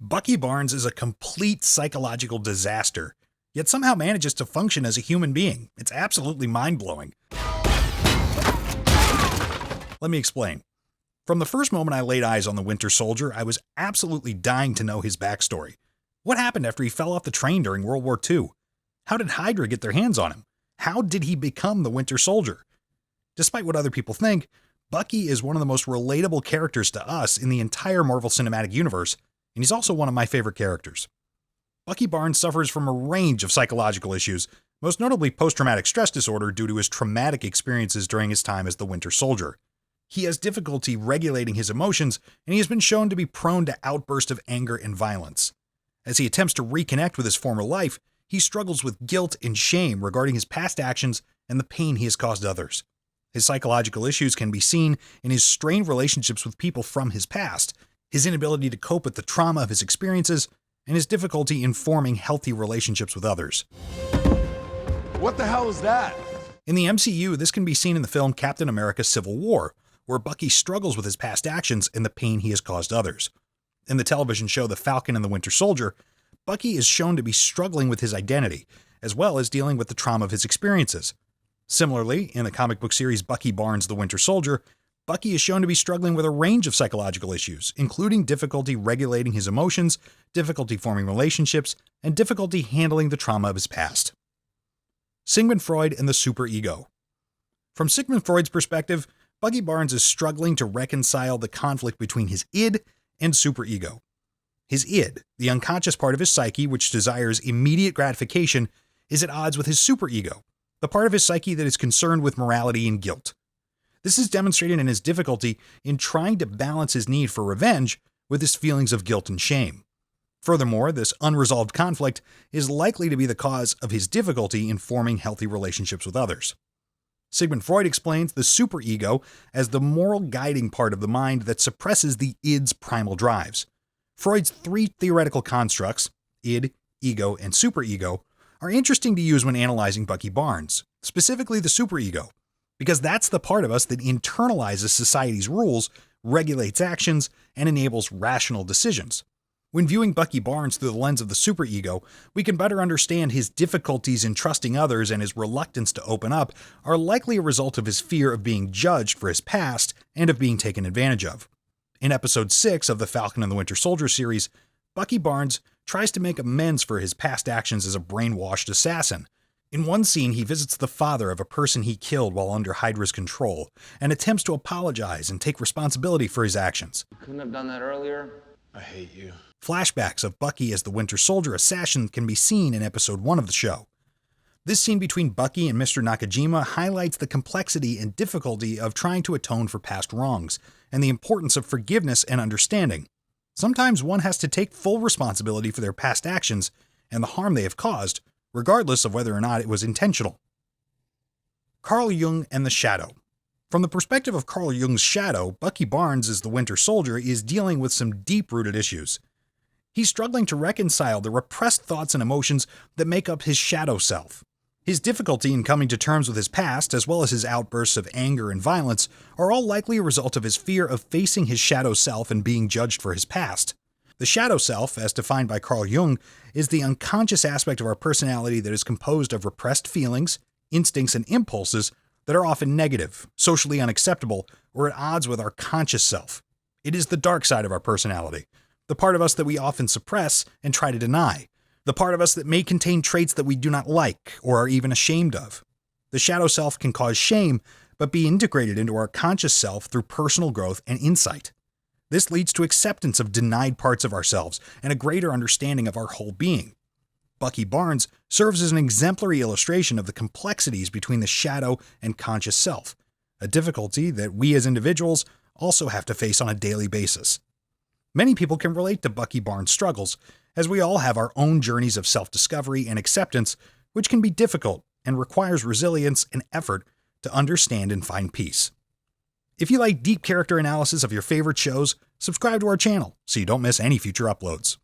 Bucky Barnes is a complete psychological disaster, yet somehow manages to function as a human being. It's absolutely mind-blowing. Let me explain. From the first moment I laid eyes on the Winter Soldier, I was absolutely dying to know his backstory. What happened after he fell off the train during World War II? How did Hydra get their hands on him? How did he become the Winter Soldier? Despite what other people think, Bucky is one of the most relatable characters to us in the entire Marvel Cinematic Universe, and he's also one of my favorite characters. Bucky Barnes suffers from a range of psychological issues, most notably post-traumatic stress disorder due to his traumatic experiences during his time as the Winter Soldier. He has difficulty regulating his emotions, and he has been shown to be prone to outbursts of anger and violence. As he attempts to reconnect with his former life, he struggles with guilt and shame regarding his past actions and the pain he has caused others. His psychological issues can be seen in his strained relationships with people from his past, his inability to cope with the trauma of his experiences, and his difficulty in forming healthy relationships with others. What the hell is that? In the MCU, this can be seen in the film Captain America: Civil War, where Bucky struggles with his past actions and the pain he has caused others. In the television show The Falcon and the Winter Soldier, Bucky is shown to be struggling with his identity, as well as dealing with the trauma of his experiences. Similarly, in the comic book series Bucky Barnes: The Winter Soldier, Bucky is shown to be struggling with a range of psychological issues, including difficulty regulating his emotions, difficulty forming relationships, and difficulty handling the trauma of his past. Sigmund Freud and the SuperEgo. From Sigmund Freud's perspective, Bucky Barnes is struggling to reconcile the conflict between his id and superego. His id, the unconscious part of his psyche which desires immediate gratification, is at odds with his superego, the part of his psyche that is concerned with morality and guilt. This is demonstrated in his difficulty in trying to balance his need for revenge with his feelings of guilt and shame. Furthermore, this unresolved conflict is likely to be the cause of his difficulty in forming healthy relationships with others. Sigmund Freud explains the superego as the moral guiding part of the mind that suppresses the id's primal drives. Freud's three theoretical constructs, id, ego, and superego, are interesting to use when analyzing Bucky Barnes, specifically the superego, because that's the part of us that internalizes society's rules, regulates actions, and enables rational decisions. When viewing Bucky Barnes through the lens of the superego, we can better understand his difficulties in trusting others and his reluctance to open up are likely a result of his fear of being judged for his past and of being taken advantage of. In episode 6 of the Falcon and the Winter Soldier series, Bucky Barnes tries to make amends for his past actions as a brainwashed assassin. In one scene, he visits the father of a person he killed while under Hydra's control and attempts to apologize and take responsibility for his actions. You couldn't have done that earlier? I hate you. Flashbacks of Bucky as the Winter Soldier assassin can be seen in episode 1 of the show. This scene between Bucky and Mr. Nakajima highlights the complexity and difficulty of trying to atone for past wrongs, and the importance of forgiveness and understanding. Sometimes one has to take full responsibility for their past actions and the harm they have caused, regardless of whether or not it was intentional. Carl Jung and the Shadow. From the perspective of Carl Jung's Shadow, Bucky Barnes as the Winter Soldier is dealing with some deep-rooted issues. He's struggling to reconcile the repressed thoughts and emotions that make up his shadow self. His difficulty in coming to terms with his past, as well as his outbursts of anger and violence, are all likely a result of his fear of facing his shadow self and being judged for his past. The shadow self, as defined by Carl Jung, is the unconscious aspect of our personality that is composed of repressed feelings, instincts, and impulses that are often negative, socially unacceptable, or at odds with our conscious self. It is the dark side of our personality, the part of us that we often suppress and try to deny, the part of us that may contain traits that we do not like or are even ashamed of. The shadow self can cause shame, but be integrated into our conscious self through personal growth and insight. This leads to acceptance of denied parts of ourselves and a greater understanding of our whole being. Bucky Barnes serves as an exemplary illustration of the complexities between the shadow and conscious self, a difficulty that we as individuals also have to face on a daily basis. Many people can relate to Bucky Barnes' struggles, as we all have our own journeys of self-discovery and acceptance, which can be difficult and requires resilience and effort to understand and find peace. If you like deep character analysis of your favorite shows, subscribe to our channel so you don't miss any future uploads.